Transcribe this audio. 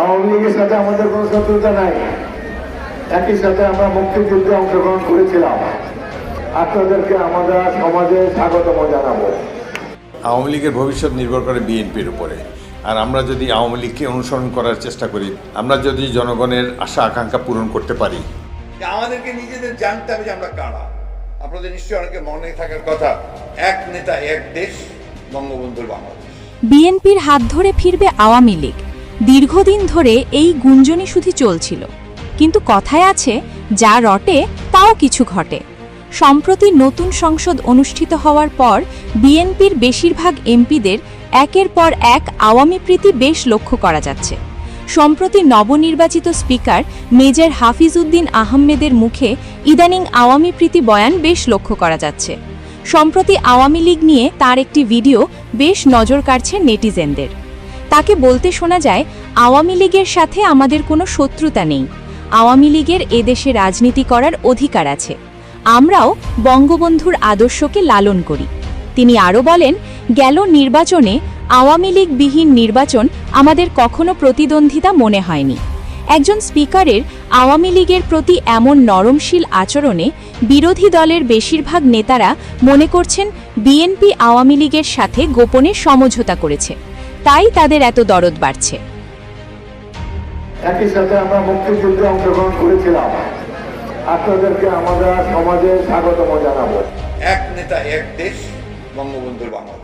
আওয়ামী লীগের সাথে আমাদের কোনো শত্রুতা নাই। একই সাথে আমরা মুক্তিযুদ্ধে অংশগ্রহণ করেছিলাম। আপনাদেরকে আমরা সমাজে স্বাগতম জানাবো। আওয়ামী লীগের ভবিষ্যৎ নির্ভর করে বিএনপির উপরে। আর আমরা যদি আওয়ামী লীগকে অনুসরণ করার চেষ্টা করি, আমরা যদি জনগণের আশা আকাঙ্ক্ষা পূরণ করতে পারি, আমাদেরকে নিজেদের জানতে হবে যে আমরা কারা। আপনাদের নিশ্চয়ই অনেকে মনে থাকার কথা, এক নেতা এক দেশ, বঙ্গবন্ধুর বাংলাদেশ। বিএনপির হাত ধরে ফিরবে আওয়ামী লীগ। দীর্ঘদিন ধরে এই গুঞ্জনই শুধু চলছিল, কিন্তু কথায় আছে যা রটে তাও কিছু ঘটে। সম্প্রতি নতুন সংসদ অনুষ্ঠিত হওয়ার পর বিএনপির বেশিরভাগ এমপিদের একের পর এক আওয়ামী প্রীতি বেশ লক্ষ্য করা যাচ্ছে। সম্প্রতি নবনির্বাচিত স্পিকার মেজর হাফিজ উদ্দিন আহমেদের মুখে ইদানিং আওয়ামী প্রীতি বয়ান বেশ লক্ষ্য করা যাচ্ছে। সম্প্রতি আওয়ামী লীগ নিয়ে তার একটি ভিডিও বেশ নজর কাড়ছে নেটিজেনদের। তাকে বলতে শোনা যায়, আওয়ামী লীগের সাথে আমাদের কোনো শত্রুতা নেই, আওয়ামী লীগের এদেশে রাজনীতি করার অধিকার আছে, আমরাও বঙ্গবন্ধুর আদর্শকে লালন করি। তিনি আরও বলেন, গেল নির্বাচনে আওয়ামী লীগবিহীন নির্বাচন আমাদের কখনো প্রতিদ্বন্দ্বিতা মনে হয়নি। একজন স্পিকারের আওয়ামী লীগের প্রতি এমন নরমশীল আচরণে বিরোধী দলের বেশিরভাগ নেতারা মনে করছেন বিএনপি আওয়ামী লীগের সাথে গোপনে সমঝোতা করেছে, তাই তাদের এত দরদ বাড়ছে। একই সাথে আমরা মুক্তিযুদ্ধে অংশগ্রহণ করেছিলাম। আপনাদেরকে আমরা সমাজে স্বাগতম জানাবো। এক নেতা এক দেশ, বঙ্গবন্ধুর বাংলাদেশ।